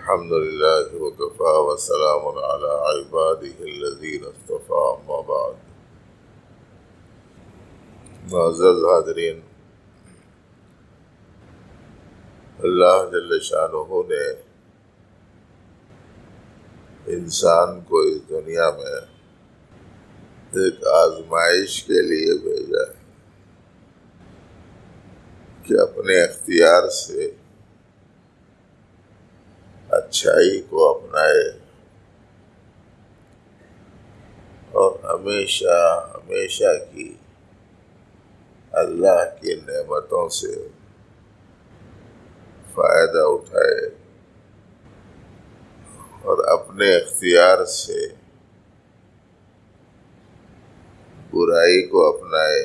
الحمد لله وكفى وسلام على عباده الذين اصطفى اما بعد. معزز حاضرین، اللہ جل شانہ نے انسان کو اس دنیا میں ایک آزمائش کے لیے بھیجا ہے کہ اپنے اختیار سے اچھائی کو اپنائے اور ہمیشہ ہمیشہ کی اللہ کی نعمتوں سے فائدہ اٹھائے اور اپنے اختیار سے برائی کو اپنائے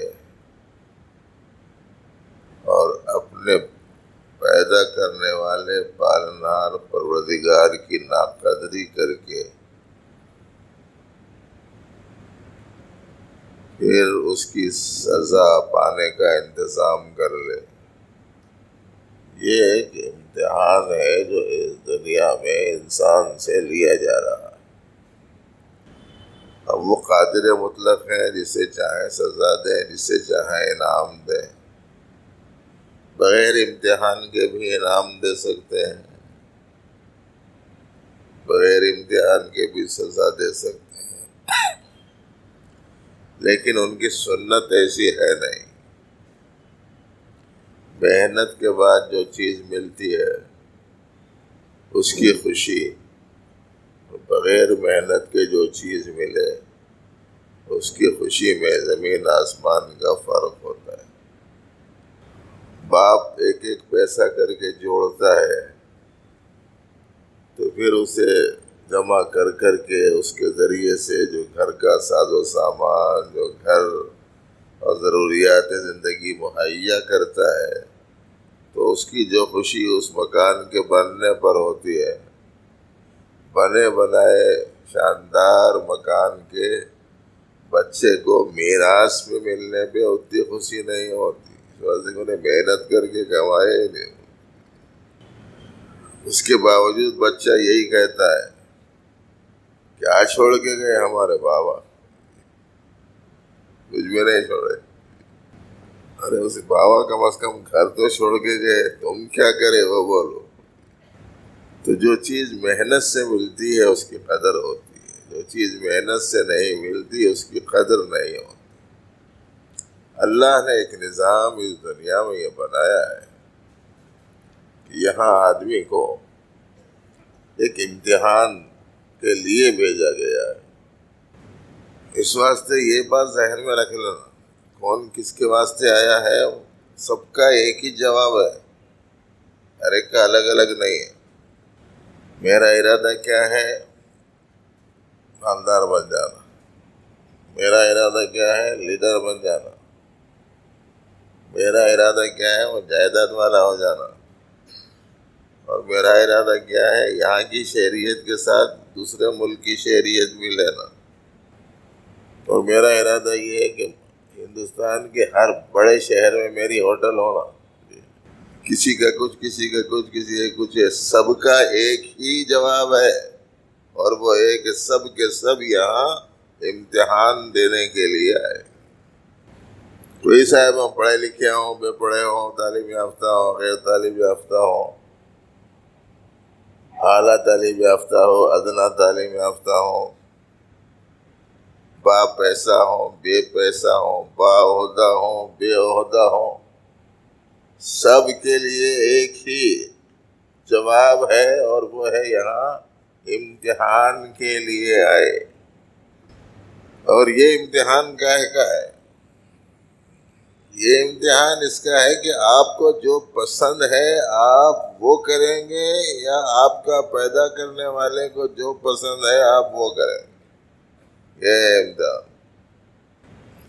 اور اپنے پیدا کرنے والے پالنہار پروردگار کی ناقدری کر کے پھر اس کی سزا پانے کا انتظام کر لے. یہ ایک امتحان ہے جو اس دنیا میں انسان سے لیا جا رہا ہے. اب وہ قادر مطلق ہے، جسے چاہیں سزا دیں، جسے چاہیں انعام دیں، بغیر امتحان کے بھی انعام دے سکتے ہیں، بغیر امتحان کے بھی سزا دے سکتے ہیں، لیکن ان کی سنت ایسی ہے نہیں. محنت کے بعد جو چیز ملتی ہے اس کی خوشی، بغیر محنت کے جو چیز ملے اس کی خوشی میں زمین آسمان کا فرق ہوتا ہے. باپ ایک ایک پیسہ کر کے جوڑتا ہے تو پھر اسے جمع کر کر کے اس کے ذریعے سے جو گھر کا ساز و سامان، جو گھر اور ضروریات زندگی مہیا کرتا ہے، تو اس کی جو خوشی اس مکان کے بننے پر ہوتی ہے، بنے بنائے شاندار مکان کے بچے کو میراث میں ملنے پہ اتنی خوشی نہیں ہوتی. انہوں نے محنت کر کے کمائے ہی نہیں. اس کے باوجود بچہ یہی کہتا ہے کیا چھوڑ کے گئے ہمارے بابا، کچھ بھی نہیں چھوڑے. ارے اس بابا کم از کم گھر تو چھوڑ کے گئے، تم کیا کرے وہ بولو. تو جو چیز محنت سے ملتی ہے اس کی قدر ہوتی ہے، جو چیز محنت سے نہیں ملتی اس کی قدر نہیں ہوتی. اللہ نے ایک نظام اس دنیا میں یہ بنایا ہے کہ یہاں آدمی کو ایک امتحان کے لیے بھیجا گیا ہے. اس واسطے یہ بات ذہن میں رکھ لینا، کون کس کے واسطے آیا ہے سب کا ایک ہی جواب ہے، ہر ایک کا الگ الگ نہیں ہے. میرا ارادہ کیا ہے؟ مالدار بن جانا. میرا ارادہ کیا ہے؟ لیڈر بن جانا. میرا ارادہ کیا ہے؟ وہ جائیداد والا ہو جانا. اور میرا ارادہ کیا ہے؟ یہاں کی شہریت کے ساتھ دوسرے ملک کی شہریت بھی لینا. اور میرا ارادہ یہ ہے کہ ہندوستان کے ہر بڑے شہر میں میری ہوٹل ہونا. کسی کا کچھ، کسی کا کچھ، کسی کا کچھ ہے. سب کا ایک ہی جواب ہے، اور وہ ہے کہ سب کے سب یہاں امتحان دینے کے لیے آئے. کوئی صاحب ہم پڑھے لکھے ہوں، بے پڑھے ہوں، تعلیم یافتہ ہوں، غیر تعلیم یافتہ ہوں، اعلیٰ تعلیم یافتہ ہو، ادنا تعلیم یافتہ ہوں، با پیسہ ہوں، بے پیسہ ہوں، با عہدہ ہوں، بے عہدہ ہوں، سب کے لیے ایک ہی جواب ہے، اور وہ ہے یہاں امتحان کے لیے آئے. اور یہ امتحان کاہے کا ہے؟ یہ امتحان اس کا ہے کہ آپ کو جو پسند ہے آپ وہ کریں گے، یا آپ کا پیدا کرنے والے کو جو پسند ہے آپ وہ کریں گے. یہ امتحان.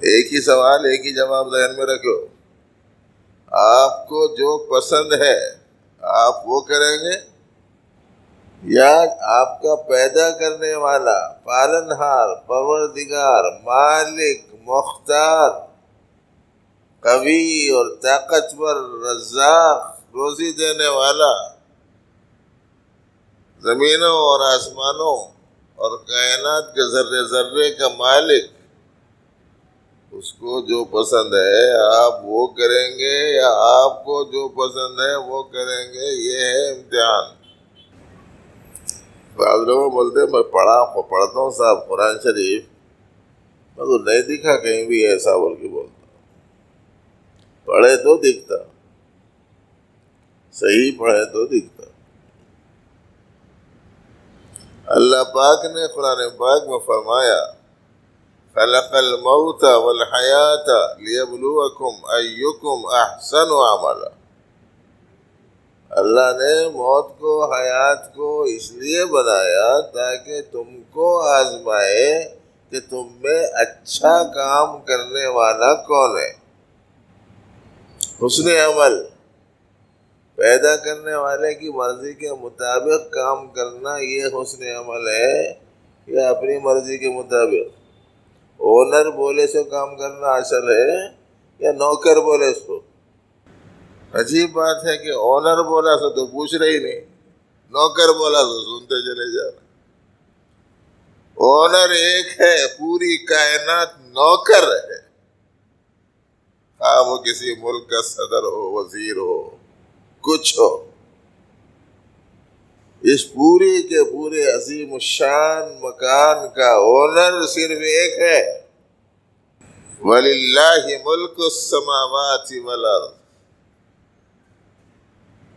ایک ہی سوال، ایک ہی جواب ذہن میں رکھو. آپ کو جو پسند ہے آپ وہ کریں گے، یا آپ کا پیدا کرنے والا پالنہار پروردگار مالک مختار قوی اور طاقتور رزاق روزی دینے والا زمینوں اور آسمانوں اور کائنات کے ذرے ذرے کا مالک، اس کو جو پسند ہے آپ وہ کریں گے یا آپ کو جو پسند ہے وہ کریں گے؟ یہ ہے امتحان۔ بعض لوگ بولتے میں پڑھتا ہوں صاحب قرآن شریف، میں تو نہیں دکھا کہیں بھی ایسا بول کے بولتا، پڑھے تو دکھتا، صحیح پڑھے تو دکھتا۔ اللہ پاک نے قرآن پاک میں فرمایا خلق الموت والحیات لیبلوکم ایکم احسن عملا۔ اللہ نے موت کو حیات کو اس لیے بنایا تاکہ تم کو آزمائے کہ تم میں اچھا کام کرنے والا کون ہے۔ حسن عمل، پیدا کرنے والے کی مرضی کے مطابق کام کرنا، یہ حسن عمل ہے یا اپنی مرضی کے مطابق؟ اونر بولے سو کام کرنا اصل ہے یا نوکر بولے سو؟ عجیب بات ہے کہ اونر بولا سو تو پوچھ رہی نہیں، نوکر بولا سو سنتے چلے جا رہے۔ اونر ایک ہے، پوری کائنات نوکر ہے، وہ کسی ملک کا صدر ہو، وزیر ہو، کچھ ہو، اس پوری کے پورے عظیم الشان مکان کا اونر صرف ایک ہے۔ وَلِلَّهِ مُلْكُ السَّمَاوَاتِ وَالْأَرْضِ،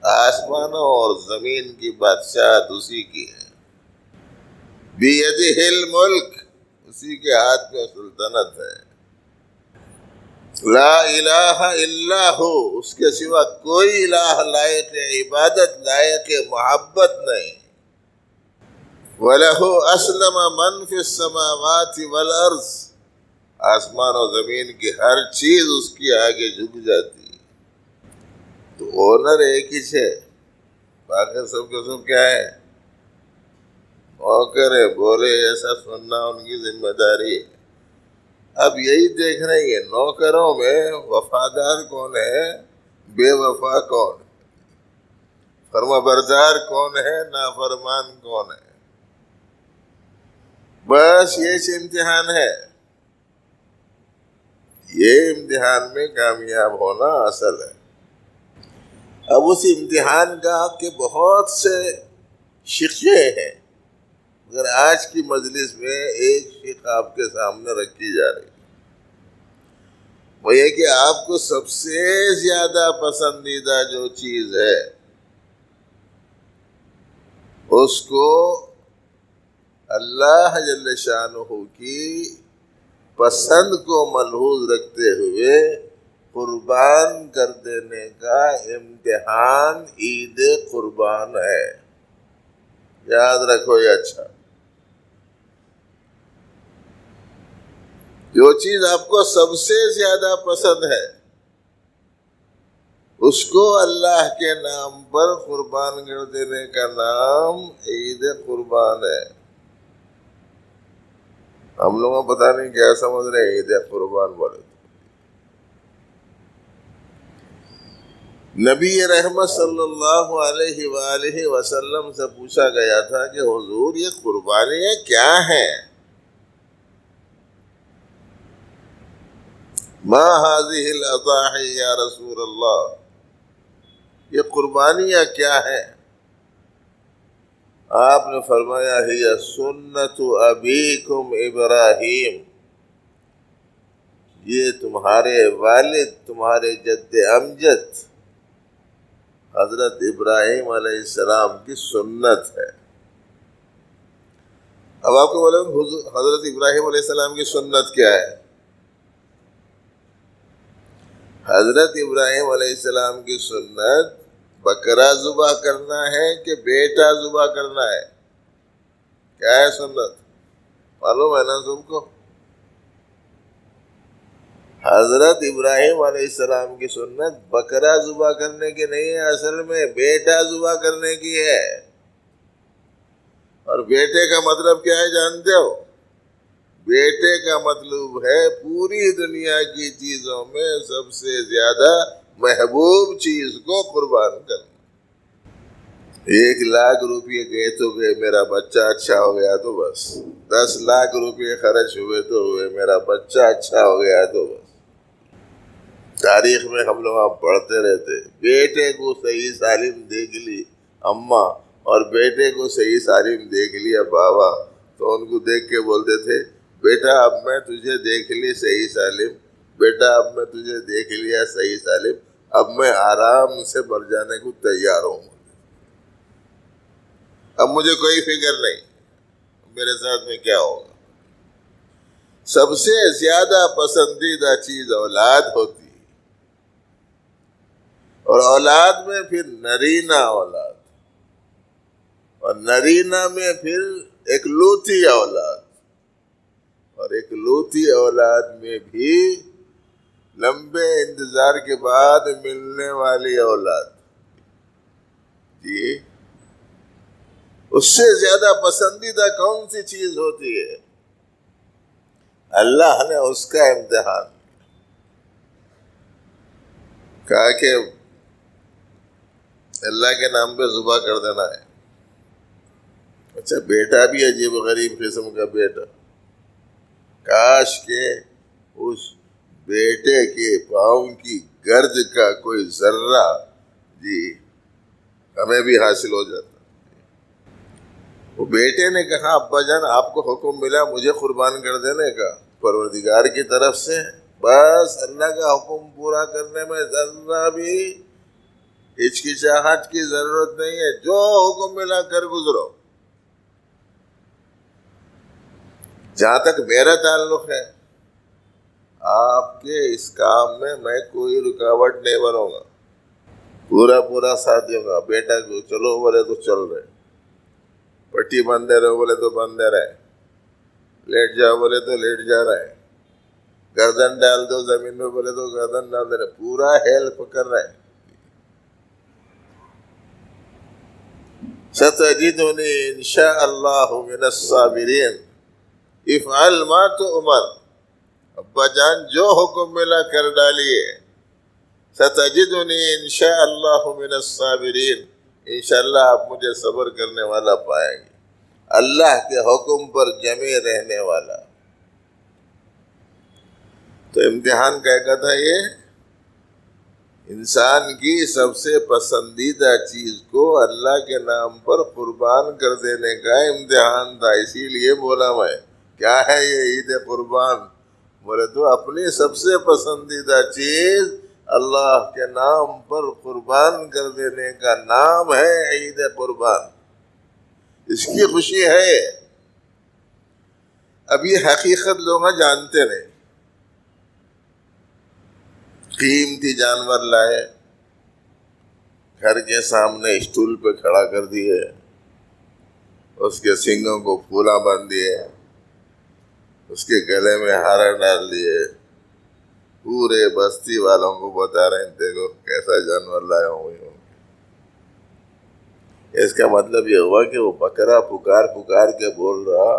آسمانوں اور زمین کی بادشاہت اسی کی ہے۔ بِيَدِهِ الْمُلْكُ، اسی کے ہاتھ میں سلطنت ہے۔ لا الہ الا ہو، اس کے سوا کوئی الہ لائق عبادت، لائق محبت نہیں۔ وَلَهُ أَسْلَمَ مَنْ فِي السَّمَاوَاتِ وَالْأَرْضِ، آسمان و زمین کی ہر چیز اس کی آگے جھک جاتی ہے۔ تو اونر ایک ہی ہے، باقی سب کے سب کیا ہے؟ نوکر ہے، بولے ایسا سننا ان کی ذمہ داری ہے۔ اب یہی دیکھ رہے ہیں نوکروں میں وفادار کون ہے، بے وفا کون ہے، فرما بردار کون ہے، نافرمان کون ہے۔ بس یہ امتحان ہے، یہ امتحان میں کامیاب ہونا اصل ہے۔ اب اس امتحان کا کہ بہت سے شقیں ہیں، مگر آج کی مجلس میں ایک شق آپ کے سامنے رکھی جا رہی ہے، وہ یہ کہ آپ کو سب سے زیادہ پسندیدہ جو چیز ہے اس کو اللہ جل شانہ کی پسند کو ملحوظ رکھتے ہوئے قربان کر دینے کا امتحان عید قربان ہے۔ یاد رکھو یہ اچھا، جو چیز آپ کو سب سے زیادہ پسند ہے اس کو اللہ کے نام پر قربان کر دینے کا نام عید قربان ہے۔ ہم لوگوں کو پتہ نہیں کیا سمجھ رہے ہیں عید قربان بولے۔ نبی رحمت صلی اللہ علیہ وآلہ وسلم سے پوچھا گیا تھا کہ حضور یہ قربانیاں کیا ہیں؟ ما هذه الاضاحی یا رسول اللہ، یہ قربانیاں کیا ہیں؟ آپ نے فرمایا ہی سنت ابیکم ابراہیم، یہ تمہارے والد، تمہارے جد امجد حضرت ابراہیم علیہ السلام کی سنت ہے۔ اب آپ کو معلوم حضرت ابراہیم علیہ السلام کی سنت کیا ہے؟ حضرت ابراہیم علیہ السلام کی سنت بکرا ذبح کرنا ہے کہ بیٹا ذبح کرنا ہے؟ کیا ہے سنت؟ معلوم ہے نا سب کو؟ حضرت ابراہیم علیہ السلام کی سنت بکرا ذبح کرنے کی نہیں ہے، اصل میں بیٹا ذبح کرنے کی ہے۔ اور بیٹے کا مطلب کیا ہے جانتے ہو؟ بیٹے کا مطلب ہے پوری دنیا کی چیزوں میں سب سے زیادہ محبوب چیز کو قربان کرنا۔ 1,00,000 گئے تو گئے، میرا بچہ اچھا ہو گیا تو بس. 10,00,000 خرچ ہوئے تو ہوئے، میرا بچہ اچھا ہو گیا تو بس. تاریخ میں ہم لوگ پڑھتے رہتے، بیٹے کو صحیح سالم دیکھ لی اماں اور بیٹے کو صحیح سالم دیکھ لیا بابا، تو ان کو دیکھ کے بولتے تھے بیٹا اب میں تجھے دیکھ لی صحیح سالم، بیٹا اب میں تجھے دیکھ لیا صحیح سالم، اب میں آرام سے مر جانے کو تیار ہوں، اب مجھے کوئی فکر نہیں میرے ساتھ میں کیا ہوگا. سب سے زیادہ پسندیدہ چیز اولاد ہوتی ہے، اور اولاد میں پھر نرینہ اولاد، اور نرینہ میں پھر ایک لوتی اولاد، اور ایک لوتی اولاد میں بھی لمبے انتظار کے بعد ملنے والی اولاد. جی اس سے زیادہ پسندیدہ کون سی چیز ہوتی ہے؟ اللہ نے اس کا امتحان کہا کہ اللہ کے نام پہ ذبح کر دینا ہے. اچھا بیٹا بھی عجیب و غریب قسم کا بیٹا، کاش کہ اس بیٹے کے پاؤں کی گرد کا کوئی ذرہ جی ہمیں بھی حاصل ہو جاتا. وہ بیٹے نے کہا ابا جان آپ کو حکم ملا مجھے قربان کر دینے کا پروردگار کی طرف سے، بس اللہ کا حکم پورا کرنے میں ذرہ بھی ہچکچاہٹ کی ضرورت نہیں ہے، جو حکم ملا کر گزرو. جہاں تک میرا تعلق ہے آپ کے اس کام میں کوئی رکاوٹ نہیں بنوں گا، پورا ساتھ دوں گا. بیٹا کو چلو بولے تو چل رہے، پٹی باندھے رہو بولے تو باندھے رہے، لیٹ جاؤ بولے تو لیٹ جا رہے، گردن ڈال دو زمین میں بولے تو گردن ڈال دے رہے، پورا ہیلپ کر رہے. ستجدنی انشاء اللہ من الصابرین افعل ما تؤمر. ابا جان جو حکم ملا کر ڈالیے. ستجدنی انشاء اللہ من الصابرین، انشاءاللہ آپ مجھے صبر کرنے والا پائیں گے، اللہ کے حکم پر جمے رہنے والا. تو امتحان کیا تھا یہ؟ انسان کی سب سے پسندیدہ چیز کو اللہ کے نام پر قربان کر دینے کا امتحان تھا. اسی لیے بولا میں کیا ہے یہ عید قربان؟ بولے تو اپنی سب سے پسندیدہ چیز اللہ کے نام پر قربان کر دینے کا نام ہے عید قربان. اس کی خوشی ہے. اب یہ حقیقت لوگ جانتے نہیں. قیمتی جانور لائے، گھر کے سامنے اسٹول پہ کھڑا کر دیے، اس کے سینگوں کو پھولا باندھ دیے، اس کے گلے میں ہار ڈال دیے، پورے بستی والوں کو بتا رہے ہیں دیکھو کیسا جانور لایا ہوں. اس کا مطلب یہ ہوا کہ وہ بکرا پکار کے بول رہا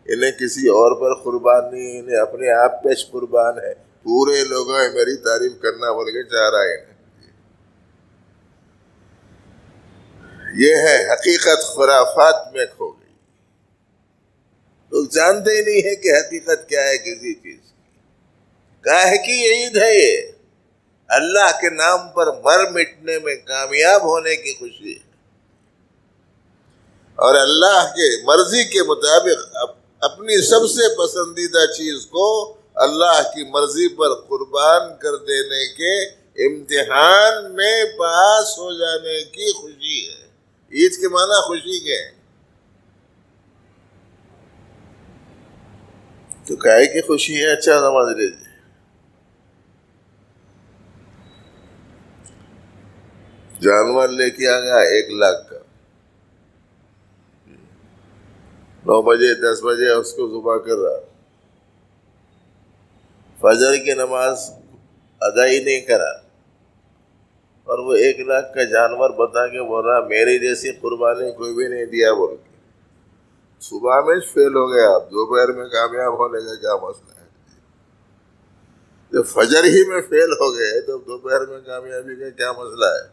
انہیں کسی اور پر قربان نہیں، انہیں اپنے آپ پہ قربان ہے، پورے لوگوں میری تعریف کرنا بول کے چاہ رہا ہے. یہ ہے حقیقت خرافات میں کھو گئی. لوگ جانتے ہی نہیں ہے کہ حقیقت کیا ہے کسی چیز کی. کاہے کی عید ہے یہ؟ اللہ کے نام پر مر مٹنے میں کامیاب ہونے کی خوشی ہے، اور اللہ کے مرضی کے مطابق اپنی سب سے پسندیدہ چیز کو اللہ کی مرضی پر قربان کر دینے کے امتحان میں پاس ہو جانے کی خوشی ہے. عید کے معنی خوشی کے ہیں. تو کائے کی خوشی ہے؟ اچھا سمجھ لیجیے. جانور لے کے آ گیا 1,00,000 کا، 9 بجے 10 بجے اس کو ذبح کر رہا، فجر کی نماز ادا ہی نہیں کرا، اور وہ 1,00,000 کا جانور بتا کے بول رہا میری جیسی قربانی کوئی بھی نہیں دیا بول کے. صبح میں فیل ہو گیا، اب دوپہر میں کامیاب ہونے کا کیا مسئلہ ہے؟ جب فجر ہی میں فیل ہو گئے تو دوپہر میں کامیابی کا کیا مسئلہ ہے؟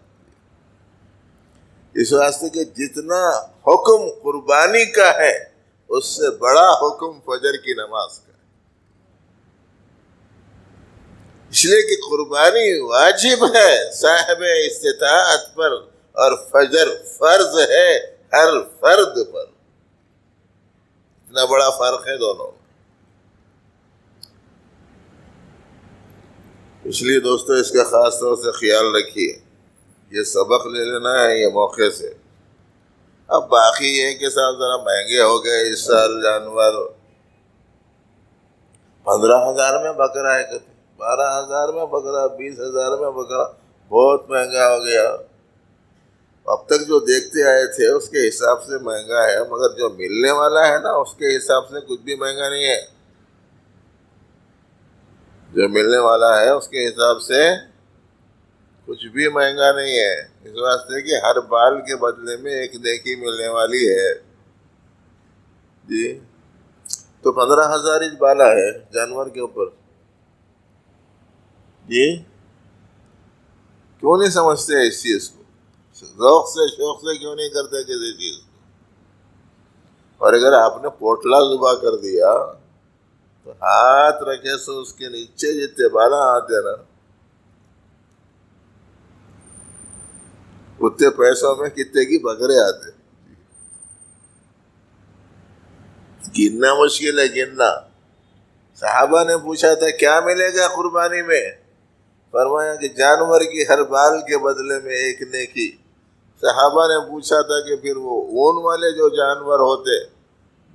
اس واسطے کہ جتنا حکم قربانی کا ہے اس سے بڑا حکم فجر کی نماز کا ہے، اس لیے کہ قربانی واجب ہے صاحب استطاعت پر اور فجر فرض ہے ہر فرد پر. اتنا بڑا فرق ہے دونوں میں. اس لیے دوستو اس کا خاص طور سے خیال رکھیے. یہ سبق لے لینا ہے یہ موقع سے. اب باقی یہ کہ صاحب ذرا مہنگے ہو گئے اس سال جانور. 15,000 میں بکرا ہے، کہتے 12,000 میں بکرا، 20,000 میں بکرا، بہت مہنگا ہو گیا. اب تک جو دیکھتے آئے تھے اس کے حساب سے مہنگا ہے، مگر جو ملنے والا ہے نا اس کے حساب سے کچھ بھی مہنگا نہیں ہے. جو ملنے والا ہے اس کے حساب سے کچھ بھی مہنگا نہیں ہے. اس واسطے کہ ہر بال کے بدلے میں ایک نیکی ملنے والی ہے. جی تو 15,000 انچ بالا ہے جانور کے اوپر. جی کیوں نہیں سمجھتے اس چیز کو؟ ذوق سے شوق سے کیوں نہیں کرتے کسی چیز کو؟ اور اگر آپ نے پوٹلا ذبح کر دیا تو ہاتھ رکھے سو اس کے نیچے جتنے بالا آتے نا اتنے پیسوں میں کتنے کی بکرے آتے. گننا مشکل ہے گننا. صحابہ نے پوچھا تھا کیا ملے گا قربانی میں؟ فرمایا کہ جانور کی ہر بال کے بدلے میں ایک نیکی. صحابہ نے پوچھا تھا کہ پھر وہ اون والے جو جانور ہوتے،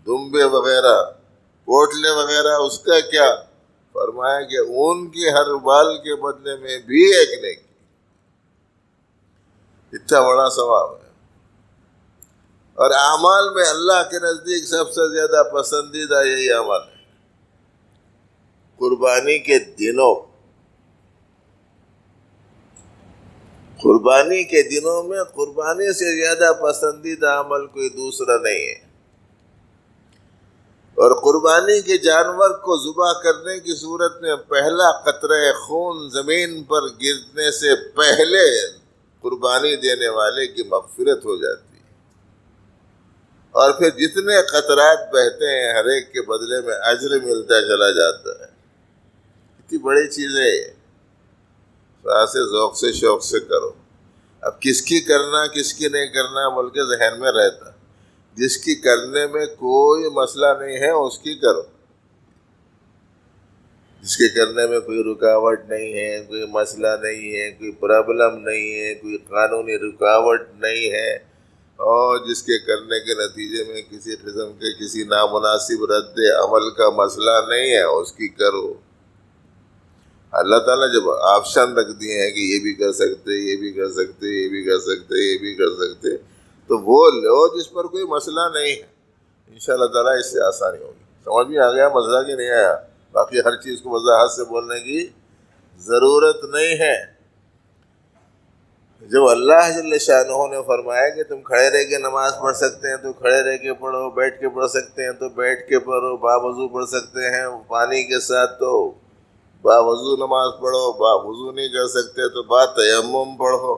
دمبے وغیرہ، پوٹلے وغیرہ، اس کا کیا؟ فرمایا کہ اون کی ہر بال کے بدلے میں بھی ایک نیکی. اتنا بڑا ثواب ہے. اور اعمال میں اللہ کے نزدیک سب سے زیادہ پسندیدہ یہی عمل ہے. قربانی کے دنوں، قربانی کے دنوں میں قربانی سے زیادہ پسندیدہ عمل کوئی دوسرا نہیں ہے. اور قربانی کے جانور کو ذبح کرنے کی صورت میں پہلا قطرہ خون زمین پر گرنے سے پہلے قربانی دینے والے کی مغفرت ہو جاتی ہے. اور پھر جتنے قطرات بہتے ہیں ہر ایک کے بدلے میں اجر ملتا چلا جاتا ہے. اتنی بڑی چیز ہے یہ. ایسے ذوق سے شوق سے کرو. اب کس کی کرنا کس کی نہیں کرنا بلکہ ذہن میں رہتا. جس کی کرنے میں کوئی مسئلہ نہیں ہے اس کی کرو. جس کے کرنے میں کوئی رکاوٹ نہیں ہے، کوئی مسئلہ نہیں ہے، کوئی پرابلم نہیں ہے، کوئی قانونی رکاوٹ نہیں ہے، اور جس کے کرنے کے نتیجے میں کسی قسم کے کسی نامناسب رد عمل کا مسئلہ نہیں ہے اس کی کرو. اللہ تعالیٰ جب آپشن رکھ دیے ہیں کہ یہ بھی کر سکتے، یہ بھی کر سکتے، یہ بھی کر سکتے، یہ بھی کر سکتے، تو وہ لو جس پر کوئی مسئلہ نہیں ہے. انشاءاللہ تعالیٰ اس سے آسانی ہوگی. سمجھ میں آ گیا مسئلہ کہ نہیں آیا؟ باقی ہر چیز کو وضاحت سے بولنے کی ضرورت نہیں ہے. جب اللہ جل شانہ نے فرمایا کہ تم کھڑے رہ کے نماز پڑھ سکتے ہیں تو کھڑے رہ کے پڑھو، بیٹھ کے پڑھ سکتے ہیں تو بیٹھ کے پڑھو، باوضو پڑھ سکتے ہیں پانی کے ساتھ تو باوضو نماز پڑھو، باوضو نہیں کر سکتے تو تیمم پڑھو.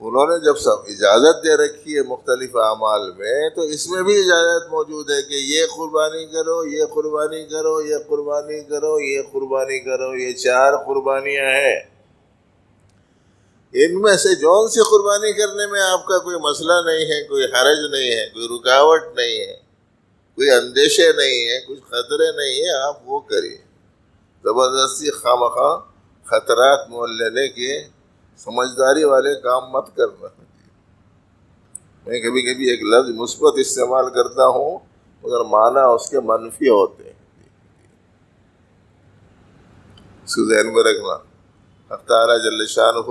انہوں نے جب سب اجازت دے رکھی ہے مختلف اعمال میں تو اس میں بھی اجازت موجود ہے کہ یہ قربانی کرو، یہ قربانی کرو، یہ قربانی کرو، یہ قربانی کرو. یہ 4 قربانیاں ہیں. ان میں سے جون سی قربانی کرنے میں آپ کا کوئی مسئلہ نہیں ہے، کوئی حرج نہیں ہے، کوئی رکاوٹ نہیں ہے، کوئی اندیشے نہیں ہے، کچھ خطرے نہیں ہے، آپ وہ کریے. زبردستی خواہ خطرات مول لینے کے سمجھداری والے کام مت کرنا. میں کبھی کبھی ایک لفظ مثبت استعمال کرتا ہوں مگر معنی اس کے منفی ہوتے ہیں. اس کو ذہن میں رکھنا. اللہ تعالیٰ جل شانہ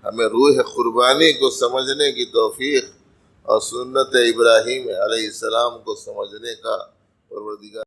ہمیں روح قربانی کو سمجھنے کی توفیق اور سنت ابراہیم علیہ السلام کو سمجھنے کا پروردگار